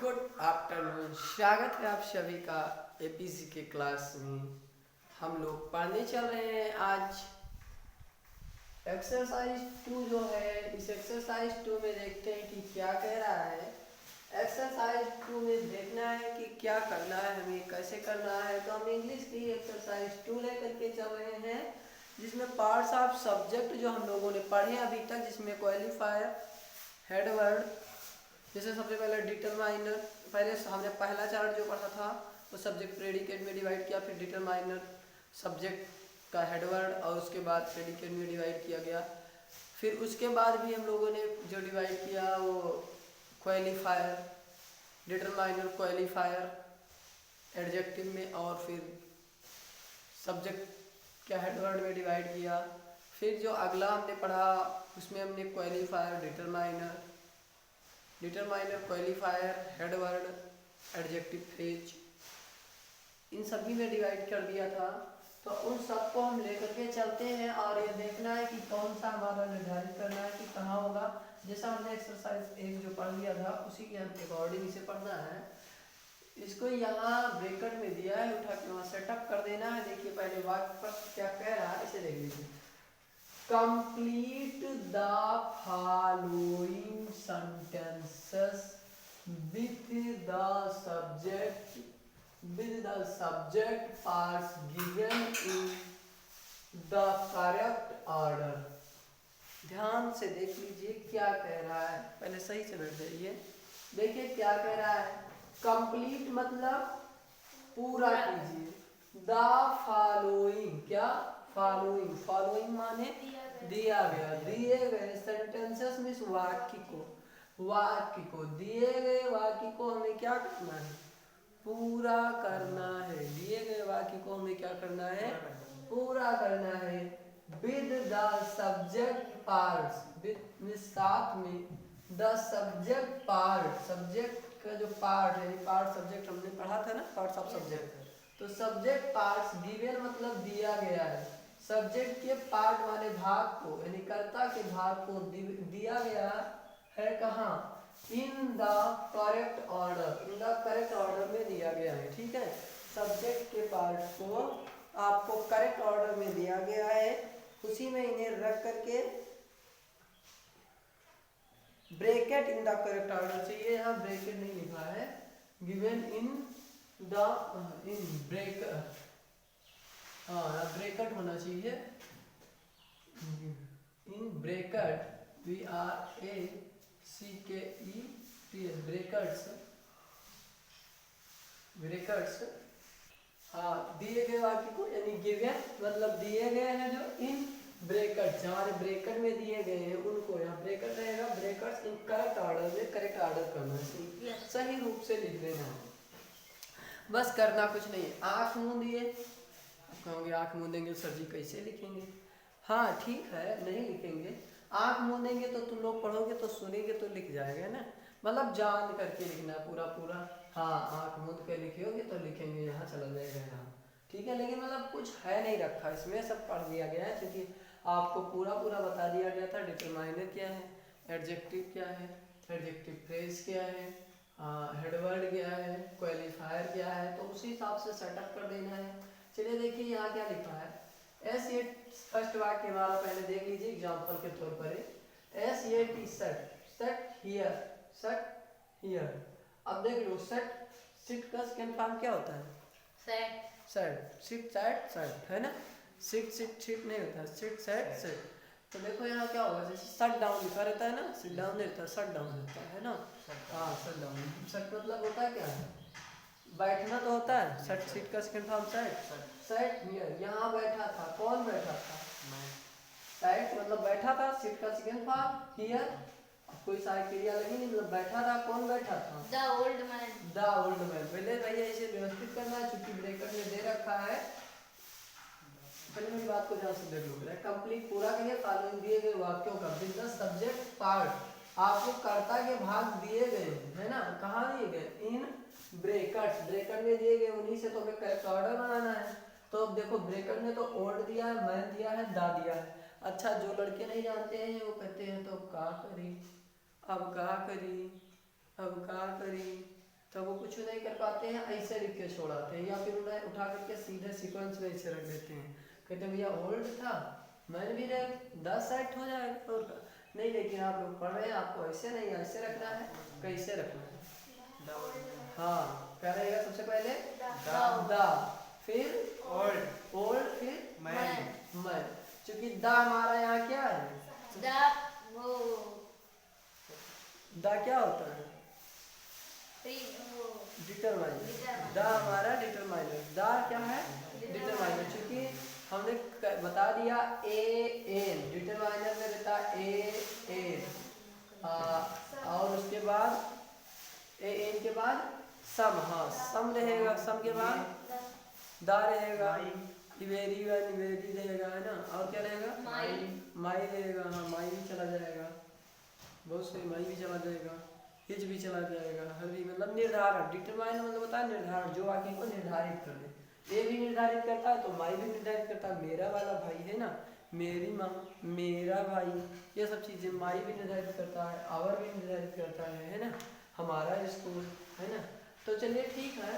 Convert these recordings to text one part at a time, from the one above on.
Good afternoon. स्वागत है आप सभी का एपीसी के क्लास में। हम लोग पढ़ने चल रहे हैं आज एक्सरसाइज 2 जो है। इस एक्सरसाइज 2 में देखते हैं कि क्या कह रहा है। एक्सरसाइज 2 में देखना है कि क्या करना है, हमें कैसे करना है। तो हम इंग्लिश की एक्सरसाइज 2 लेकर के चल रहे हैं, जिसमें पार्ट्स ऑफ सब्जेक्ट जो हम लोगों ने पढ़े अभी तक, जिसमें क्वालिफायर, हेडवर्ड, जैसे सबसे पहले डिटरमाइनर। पहले हमने पहला चार्ट जो पढ़ा था वो सब्जेक्ट प्रेडिकेट में डिवाइड किया, फिर डिटरमाइनर सब्जेक्ट का हेडवर्ड, और उसके बाद प्रेडिकेट में डिवाइड किया गया। फिर उसके बाद भी हम लोगों ने जो डिवाइड किया वो क्वालिफायर, डिटरमाइनर, क्वालिफायर, एडजेक्टिव में, और फिर सब्जेक्ट क्या हेडवर्ड में डिवाइड किया। फिर जो अगला हमने पढ़ा उसमें हमने qualifier, determiner, qualifier, headword, adjective phrase, इन सभी में डिवाइड कर दिया था। तो उन सबको हम लेकर के चलते हैं और ये देखना है कि कौन सा हमारा निर्धारित करना है कि कहाँ होगा। जैसा हमने एक्सरसाइज 1 जो पढ़ लिया था उसी के अकॉर्डिंग इसे पढ़ना है। इसको यहाँ ब्रैकेट में दिया है, उठा के वहाँ सेटअप कर देना है। देखिए पहले वाक्य पर क्या कह रहा है, इसे देख लीजिए। Complete the following sentences with the subject parts given in the correct order। ध्यान से देख लीजिए क्या कह रहा है, पहले सही से बैठ जाइए। देखिए क्या कह रहा है। कंप्लीट मतलब पूरा कीजिए। द फॉलोइंग, क्या फॉलोइंग, फॉलोइंग माने दिया गया, दिए गए सेंटेंसेस में वाक्य को दिए गए वाक्य को हमें क्या करना है, पूरा करना है। दिए गए वाक्य को हमें क्या करना है, पूरा करना है। With the subject parts, with साथ में, द सब्जेक्ट पार्ट, सब्जेक्ट का जो पार्ट है, पार्ट सब्जेक्ट हमने पढ़ा था ना, पार्ट्स ऑफ सब्जेक्ट। तो सब्जेक्ट पार्ट्स गिवन मतलब दिया गया है। सब्जेक्ट के पार्ट वाले भाग को यानी कर्ता के भाग को दिया गया है कहाँ, in the correct order, in the correct order में दिया गया है। ठीक है, सब्जेक्ट के पार्ट को आपको करेक्ट ऑर्डर में दिया गया है, उसी में इन्हें रख करके bracket in the correct order चाहिए। यहाँ ब्रैकेट नहीं लिखा है, given in the in bracket, हाँ ब्रैकेट होना चाहिए। In bracket, BRACKETS, brackets, brackets. हाँ, दिए गए वाक्य को यानी गिवन मतलब दिए गए हैं जो इन ब्रैकेट, हमारे ब्रैकेट में दिए गए हैं उनको यहाँ ब्रैकेट रहेगा, ब्रैकेट्स इन करेक्ट ऑर्डर में, करेक्ट ऑर्डर करना है, सही रूप से लिख देना है। बस करना कुछ नहीं है। आँख मूंद दिए, कहोगे आँख मूंदेंगे सर जी कैसे लिखेंगे। हाँ ठीक है, नहीं लिखेंगे, आँख मूंदेंगे तो तुम लोग पढ़ोगे तो सुनेंगे तो लिख जाएगा ना, मतलब जान करके लिखना है पूरा पूरा। हाँ आँख मूंद के लिखोगे तो लिखेंगे, यहाँ चला जाएगा यहाँ। ठीक है, लेकिन मतलब कुछ है नहीं रखा इसमें, सब पढ़ दिया गया है क्योंकि आपको पूरा पूरा बता दिया गया था। डिटरमाइनर क्या है, एडजेक्टिव क्या है, एडजेक्टिव फ्रेज क्या है, हेडवर्ड क्या है, क्वालिफायर क्या है, तो उसी हिसाब से सेटअप कर देना है। चलिए देखिए यहाँ क्या लिखा है। ये फर्स्ट वाक्य हमारा पहले देख लीजिए एग्जांपल के तौर पर। SAT set, set here, set here. अब देख लो सेट, सिट का सेकंड फॉर्म क्या होता है, set, set, sit set set है ना, सिट सिट सिट नहीं होता, सिट सेट सेट। तो देखो यहाँ क्या होगा, जैसे शट डाउन लिखा रहता है ना, सिट डाउन रहता है, शट डाउन रहता है ना। हाँ शट डाउन, शट मतलब होता है क्या है, बैठना तो होता है। सेट, सीट का second form set, set here, यहाँ बैठा था, कौन बैठा था, सेट मतलब बैठा था, सीट का सेकंड फॉर्म हियर, कोई सारी क्रिया लगी नहीं, मतलब बैठा था, कौन बैठा था, the old man, the old man. पहले भैया इसे व्यवस्थित करना है चूंकि ब्रैकेट में दे रखा है। पहले मेरी बात को ध्यान से देख लो। कंप्लीट पूरा करिए फॉलोइंग दिए गए वाक्यों का विद द सब्जेक्ट पार्ट, आपको कर्ता के भाग दिए गए है ना, कहाँ दिए गए, इन ब्रैकेट्स, ब्रैकेट में दिए गए, उन्हीं से तो हमें करेक्ट ऑर्डर बनाना है। तो अब देखो ब्रैकेट में तो ओल्ड दिया है, मैन दिया है, दा दिया है। अच्छा जो लड़के नहीं जानते हैं वो कहते हैं तो का करी, अब का करी, अब का करी, तो वो कुछ नहीं कर पाते हैं, ऐसे लिख के छोड़ाते हैं, या फिर उन्हें उठा करके सीधे सीक्वेंस में ऐसे रख देते हैं, कहते हैं भैया ओल्ड था मैंने भी रख 10 सेट हो जाएगा और नहीं, लेकिन आप लोग पढ़ रहे हैं, आपको ऐसे नहीं ऐसे रखना है, कैसे रखना है? हाँ क्या रहेगा सबसे पहले द, फिर ओल्ड, फिर मैन। क्योंकि द हमारा यहाँ क्या है, द क्या होता है, डिटरमाइनर। द हमारा डिटरमाइनर, द क्या है डिटरमाइनर, क्योंकि हमने बता दिया ए एन, डिटरमाइनर में रहता ए एन, और उसके बाद ए एन के बाद सम, हाँ सम रहेगा, सम के बाद दा रहेगा, निवेरी रहेगा, है ना, और क्या रहेगा माई रहेगा, हाँ माई भी चला जाएगा, बहुत सही, माई भी चला जाएगा, हिज भी चला जाएगा, हर भी मतलब निर्धारण, डिटरमाइन मतलब होता है निर्धारण, जो वाक्य को निर्धारित कर दे, ये भी निर्धारित करता है तो माई भी निर्धारित करता है, मेरा वाला भाई है ना, मेरी माँ, मेरा भाई, ये सब चीजें माई भी निर्धारित करता है, आवर भी निर्धारित करता है ना, हमारा स्कूल, है ना। तो चलिए ठीक है,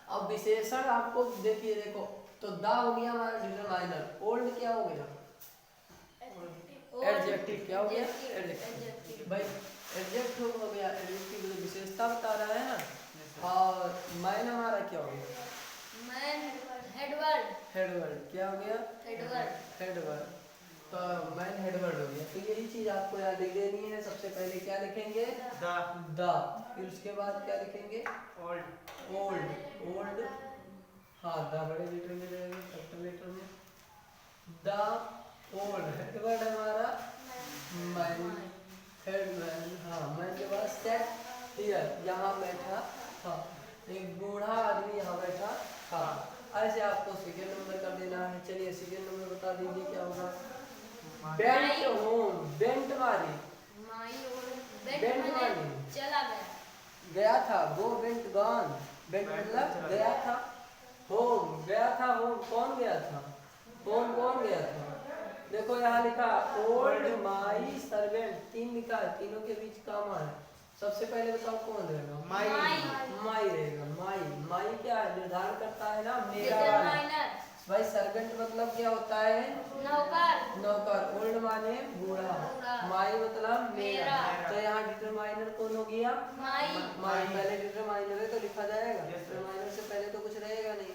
अब विशेषण आपको देखिए, देखो तो दा हो गया हमारा डिटरमाइनर, ओल्ड क्या हो गया एडजेक्टिव, क्या हो गया एडजेक्टिव, भाई एडजेक्टिव हो गया, एडजेक्टिव जो विशेषता बता रहा है ना, और मैन हमारा क्या हो गया, मैन हेडवर्ड, क्या हो गया हेडवर्ड, तो मैन हेडवर्ड हो गया। तो यही चीज आपको याद लिख देनी है, सबसे पहले क्या लिखेंगे द, फिर उसके बाद क्या लिखेंगे ओल्ड, हाँ द बड़े लेटर में रहेगा, कैपिटल लेटर में, द ओल्ड, हेडवर्ड हमारा मैन, हेडमैन, हाँ मैन के बाद सेट हियर, यहाँ बैठा था, एक बूढ़ा आदमी यहाँ बैठा था, ऐसे आपको सेकेंड नंबर कर देना है। चलिए सेकेंड नंबर बता दीजिए क्या होगा, बेंट होम, बेंट मारी, चला गया था, वो बेंट गॉन, बेंट मतलब गया था, होम गया था, होम कौन गया था, होम कौन गया था, देखो यहाँ लिखा ओल्ड माई सर्वेंट, तीन लिखा है, तीनों के बीच कामा है, सबसे पहले बताओ कौन रहेगा, माई रहेगा, माई क्या है निर्धारण करता है ना, मेरा वाला, भाई सर्वेंट मतलब क्या होता है नौकर, ओल्ड माने बूढ़ा, माई मतलब मेरा, तो यहाँ डिटरमाइनर कौन हो गया माई, पहले डिटरमाइनर है तो लिखा जाएगा, डिटरमाइनर से पहले तो कुछ रहेगा नहीं,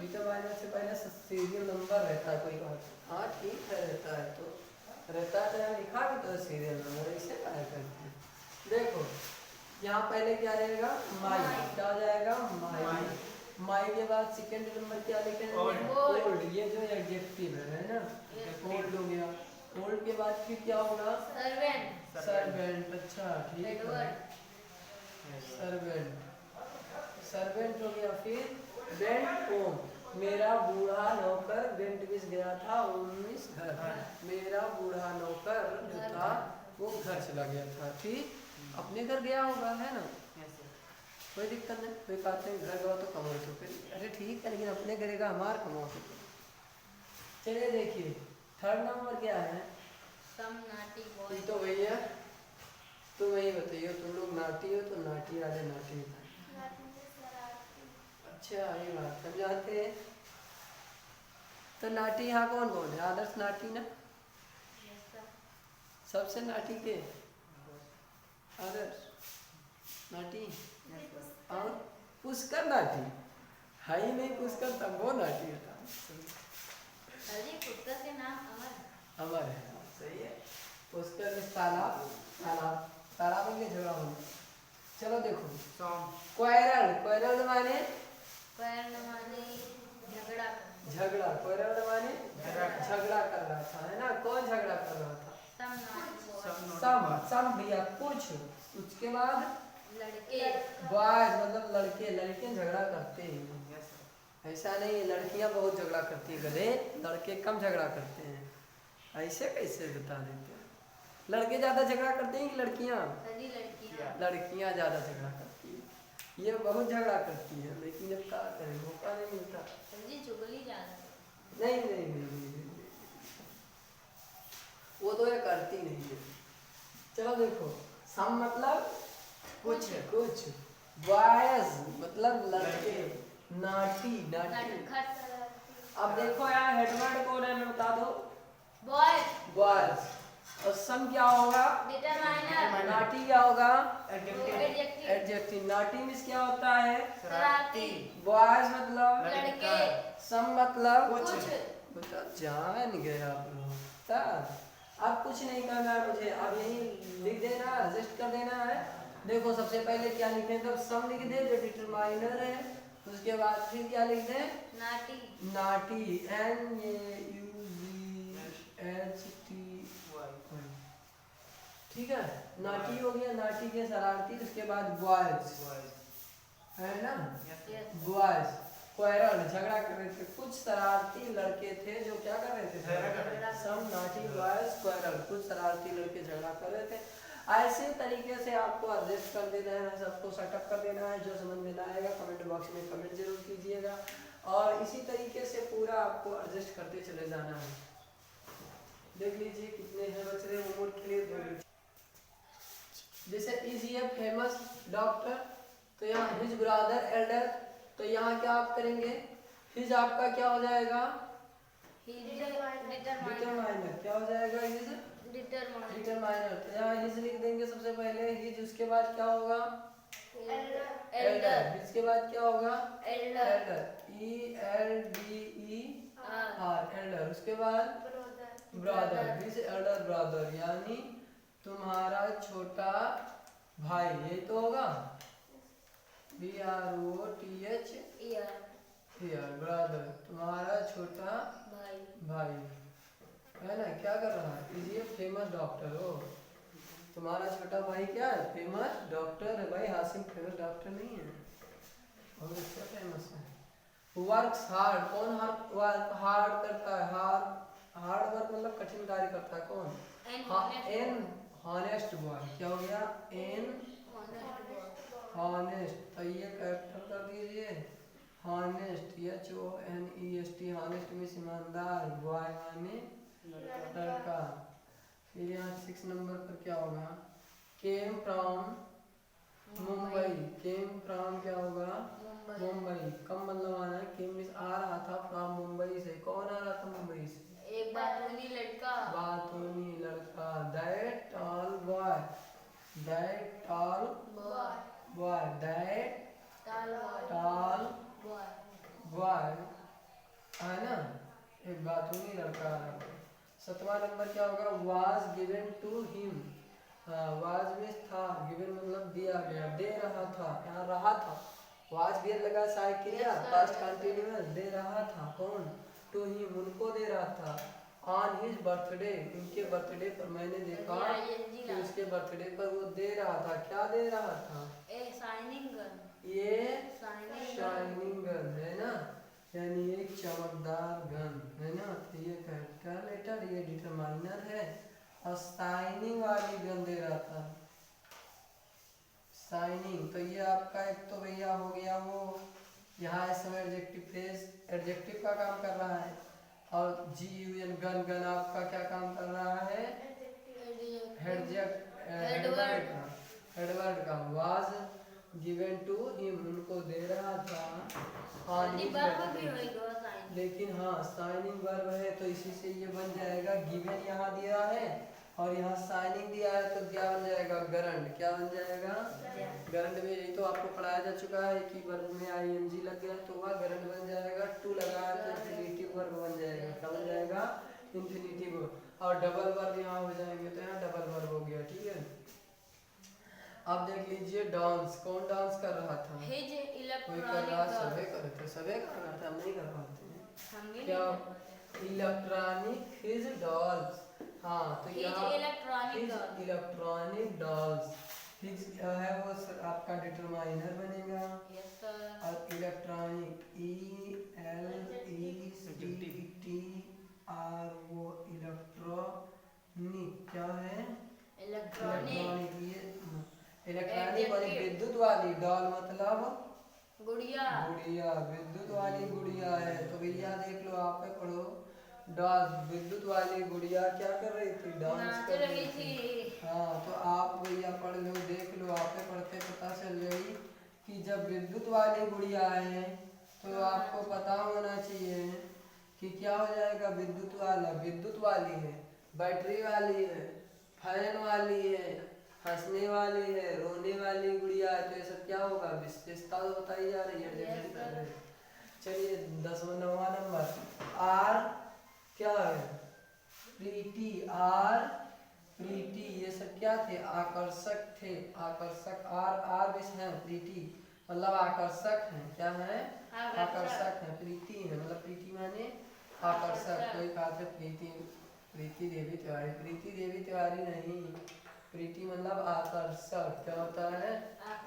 डिटरमाइनर से पहले सीरियल नंबर रहता है, कोई बात, हाँ ठीक है रहता है, तो रहता है तो यहाँ लिखा भी तो सीरियल नंबर, इसे क्या करते हैं, देखो यहाँ पहले क्या रहेगा माई, क्या हो जाएगा माई के बाद सेकंड नंबर क्या लिखेंगे ओल्ड, ये जो एडजेक्टिव है ना, ओल्ड हो गया, ओल्ड के बाद फिर क्या होगा सर्वेंट, अच्छा ठीक है सर्वेंट हो गया, फिर बेंट होम, मेरा बूढ़ा नौकर, बेंट मिस गया था, मिस घर, मेरा बूढ़ा नौकर जो था वो घर चला गया था, फिर अपने घर गया होगा, है ना, कोई दिक्कत नहीं, कोई बात नहीं, घर गया तो कमाओ तो फिर, अरे ठीक है, लेकिन अपने करेगा हमार कमाओ तो। चलिए देखिए थर्ड नंबर क्या है, तो भैया तुम वही बताइए, तुम लोग नाटी हो तो नाटी वाले नाटी बताइए, अच्छा ये बात हम जानते हैं, तो नाटी यहाँ कौन कौन है, आदर्श नाटी ना, सबसे नाटी के आदर्श नाटी, और पुष्कर नाटी है ही नहीं, पुष्कर तब वो नाटी होता, पुष्कर के नाम अमर है, सही है, पुष्कर तालाब, तालाब में झगड़ा होना, चलो देखो क्वारल माने झगड़ा, क्वारल माने झगड़ा कर रहा था, है ना, कौन झगड़ा कर रहा था, सम भैया कुछ, उसके बाद लड़के, बॉयज मतलब लड़के झगड़ा करते हैं, ऐसा नहीं लड़कियां बहुत झगड़ा करती है, गधे लड़के कम झगड़ा करते हैं, ऐसे कैसे बता देते हैं, लड़के ज्यादा झगड़ा करते हैं कि लड़कियां, लड़कियां ज्यादा झगड़ा करती है, ये बहुत झगड़ा करती है, लेकिन जब क्या करें मौका नहीं मिलता, नहीं, वो तो ये करती नहीं है। चलो देखो सम मतलब कुछ कुछ। बॉयज मतलब लड़के, नाटी नाटी। नटखट अब देखो यार हेडवर्ड कौन है मैं बता दो, बॉय बॉयज। और सम क्या होगा, डिटरमाइनर नाटी क्या होगा, एडजेक्टिव एडजेक्टिव। नाटी मींस क्या होता है, शरारती बॉयज मतलब लड़के सम मतलब कुछ बेटा जान गए आप लोग। अब कुछ नहीं करना है मुझे, अब यही लिख देना है, एडजस्ट कर देना है। देखो सबसे पहले क्या लिखें, तो सम लिख दे जो डिटरमाइनर है, उसके बाद फिर क्या लिख दें, नाटी नाटी NAUGHTY। ठीक है, नाटी हो गया, नाटी के शरारती। उसके बाद बॉयज है ना, यस बॉयज क्वारल झगड़ा कर रहे थे, कुछ शरारती लड़के थे जो क्या कर रहे थे, झगड़ा कर रहे थे। सम नाटी बॉयज क्वारल, कुछ शरारती लड़के झगड़ा कर रहे थे। ऐसे तरीके से आपको एडजस्ट कर देना है, सबको सेटअप कर देना है। जो समझ में ना आएगा कमेंट बॉक्स में कमेंट जरूर कीजिएगा, और इसी तरीके से पूरा आपको एडजस्ट करते चले जाना है। देख लीजिए कितने हैं बच रहे होमवर्क के लिए। जैसे इज ये फेमस डॉक्टर, तो यहाँ हिज ब्रदर एल्डर, तो यहाँ क्या आप करेंगे, हिज आपका क्या हो जाएगा, डिटरमाइनर डिटरमाइनर क्या हो जाएगा, हिज डिटरमाइनर डिटरमाइनर। तो यहाँ हिज लिख देंगे सबसे पहले, हिज। उसके बाद क्या होगा, एल्डर इसके बाद क्या होगा, एल्डर एल्डर ELDER एल्डर। उसके बाद ब्रदर, दिस एल्डर ब्रदर यानी तुम्हारा छोटा भाई, यही तो होगा, BROTH ईयर ब्रदर, तुम्हारा छोटा भाई भाई है ना। क्या कर रहा है, इज ये फेमस डॉक्टर हो, तुम्हारा छोटा भाई क्या है, फेमस डॉक्टर है। भाई हासिम फेमस डॉक्टर नहीं है, और क्या फेमस है। वर्क्स हार्ड, कौन वर्क हार्ड करता है, हार्ड वर्क मतलब कठिन कार्य करता है, कौन, एन हॉनेस्ट बॉय। क्या हो गया, एन हॉनेस्ट। तो ये कैरेक्टर कर दीजिए हॉनेस्ट, HONEST, हॉनेस्ट मीन्स ईमानदार, बॉय माने लड़का। फिर यहाँ 6 नंबर पर क्या होगा, came from Mumbai, came from क्या होगा, मुंबई। कम मतलब आना है, केम मीन्स आ रहा था, फ्रॉम मुंबई से। कौन आ रहा था मुंबई से, एक बातूनी लड़का बातूनी लड़का। That tall boy, that tall boy, that tall boy boy है ना, एक बातूनी लड़का आ रहा था। 7वां नंबर क्या होगा, was given to him. Was में था, गिवन मतलब दिया गया, दे रहा था, यहाँ रहा था। वाज भी लगा सहायक क्रिया, पास्ट कंटिन्यूअस, दे रहा था, कौन, टू हिम, उनको दे रहा था। ऑन हिज बर्थडे, उनके बर्थडे पर मैंने देखा कि उसके बर्थडे पर वो दे रहा था, क्या दे रहा था, शाइनिंग गन ये शाइनिंग शाइनिंग गन है ना, यानी एक चमकदार गन है ना। तो ये कैपिटल लेटर, ये डिटरमाइनर है, और शाइनिंग वाली गन दे रहा था, शाइनिंग। तो ये आपका एक तो भैया हो गया वो, यहाँ इस समय एडजेक्टिव फ्रेज एडजेक्टिव का काम कर रहा है, और GUN गन, गन आपका क्या काम कर रहा है, हेडवर्ड का। वाज गिवन टू हिम, उनको दे रहा था, on his birthday। लेकिन हाँ साइनिंग वर्ब है, तो इसी से ये बन जाएगा, गिवन यहाँ दिया है और यहाँ साइनिंग दिया है, तो क्या बन जाएगा, गरंड। क्या बन जाएगा, गरंड में यही तो आपको पढ़ाया जा चुका है कि वर्ब में ING लग गया तो वह गरंड बन जाएगा, टू लगा है तो इंफिनिटिव वर्ब बन जाएगा। क्या बन जाएगा, इंफिनिटिव। और डबल वर्ब यहाँ हो जाएंगे, तो यहाँ डबल वर्ब हो गया, ठीक है। अब देख लीजिए डांस, कौन डांस कर रहा था, कोई कर रहा, सबे कर रहे थे, सबे कर रहा था, हम नहीं कर पाते हैं क्या, इलेक्ट्रॉनिक हिज डॉल्स। हाँ तो यहाँ इलेक्ट्रॉनिक डॉल्स, हिज है वो आपका डिटरमाइनर बनेगा, और इलेक्ट्रॉनिक ELECTRO, इलेक्ट्रॉनिक क्या है, इलेक्ट्रॉनिक। ये इलेक्ट्रॉनिक वाली विद्युत वाली, डॉल मतलब गुड़िया गुड़िया, विद्युत वाली गुड़िया है। तो भैया देख लो, आप पे पढ़ो, डॉल विद्युत वाली गुड़िया क्या कर रही थी, डांस कर रही थी। हाँ तो आप भैया पढ़ लो, देख लो, आप पे पढ़ते पता जब विद्युत वाली गुड़िया है तो आपको पता होना चाहिए कि क्या हो जाएगा। विद्युत वाला विद्युत वाली है, बैटरी वाली है, फैन वाली है, हंसने वाली है, रोने वाली गुड़िया है, तो ये सब क्या होगा, विशेषता तो बताई जा रही है, एडजेक्टिव कर रहे हैं। चलिए 10वां नंबर आर क्या है, प्रीति। आर प्रीति, ये सब क्या थे, आकर्षक थे, आकर्षक। आर आर विश है, प्रीति मतलब आकर्षक है, क्या है, आकर्षक है। प्रीति है मतलब प्रीति माने आकर्षक। कोई कहा था प्रीति, प्रीति देवी तिवारी, प्रीति देवी तिवारी नहीं, प्रीति मतलब आकर्षक। क्या होता है,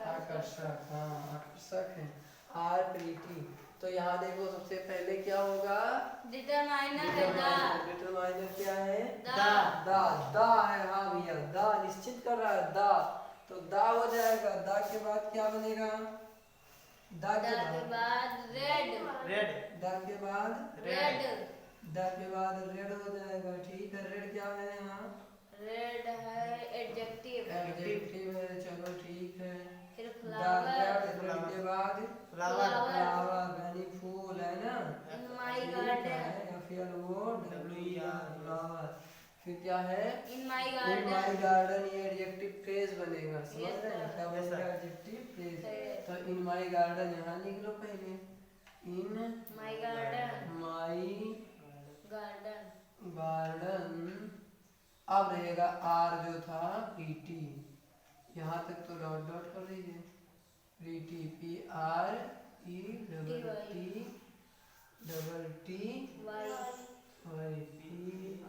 आकर्षक। हाँ आकर्षक है। आर प्रीति। तो यहाँ देखो सबसे पहले क्या होगा, डिटरमाइनर है दा। डिटरमाइनर क्या है, दा। दा। दा है, हाँ भैया, दा निश्चित कर रहा है, दा। तो दा हो जाएगा, दा के बाद क्या बनेगा, दा के बाद रेड। दा के बाद रेड। दा के बाद रेड हो जाएगा। ठीक है, रेड क्या है यहाँ, रेड है एडजेक्टिव। एडजेक्टिव है, चलो ठीक है। फिर दा रेड, रेड के बाद फ्लावर। फ्लावर यानी फूल है ना, इन माय ठीक गार्डन। है, या फिर वो फ्लावर। फिर क्या है, in my in my garden. Garden, ये एडजेक्टिव फ्रेज बनेगा, समझ Yes, रहे हैं sir. क्या Yes, बनेगा, sir. Adjective phrase. Yes. तो इन माय गार्डन यहाँ लिख लो पहले, in my garden. My garden. Garden. अब रहेगा आर जो था प्रीति, यहाँ तक तो डॉट डॉट कर दीजिए, Preeti, P R E double T Y Y, P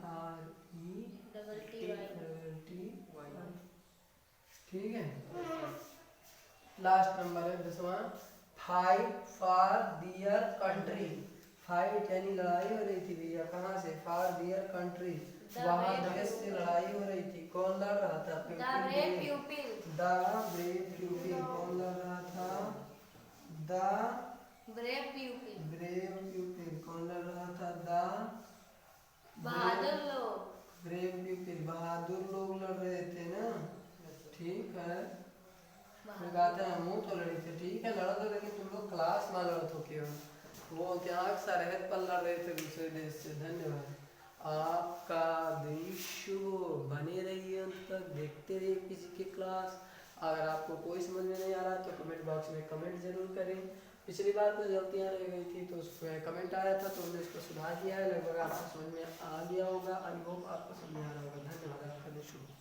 R E double T Y. Double T Y. ठीक है, लास्ट नंबर है 10वां, fight for their country. Fight यानी लड़ाई हो रही थी भैया, कहाँ से, फॉर दियर कंट्री, वहाँ देश से लड़ाई हो रही थी। कौन लड़ रहा था, द ब्रेव प्यूपिल। The brave प्यूपिल। कौन लड़ रहा था, द ब्रेव प्यूपिल। ब्रेव प्यूपिल। कौन लड़ रहा था, द बहादुर लोग। ब्रेव प्यूपिल, बहादुर लोग लड़ रहे थे ना, ठीक है। फिर कहते हैं मुँह तो लड़ी थे, ठीक है लड़ा तो, लेकिन तुम लोग क्लास में लड़त हो क्यों, वो क्या सरहद पर लड़ रहे थे दूसरे देश से। धन्यवाद, आपका दिन शुभ हो, बने रहिए अंत तक, देखते रहिए किसी की क्लास। अगर आपको कोई समझ में नहीं आ रहा तो कमेंट बॉक्स में कमेंट जरूर करें। पिछली बार कुछ गलतियाँ रह गई थी तो उसमें कमेंट आया था तो हमने इसको सुधार दिया है, लगभग आपको समझ में आ गया होगा। आई होप आपको समझ में आ रहा होगा। धन्यवाद, आपका दिन शुभ हो।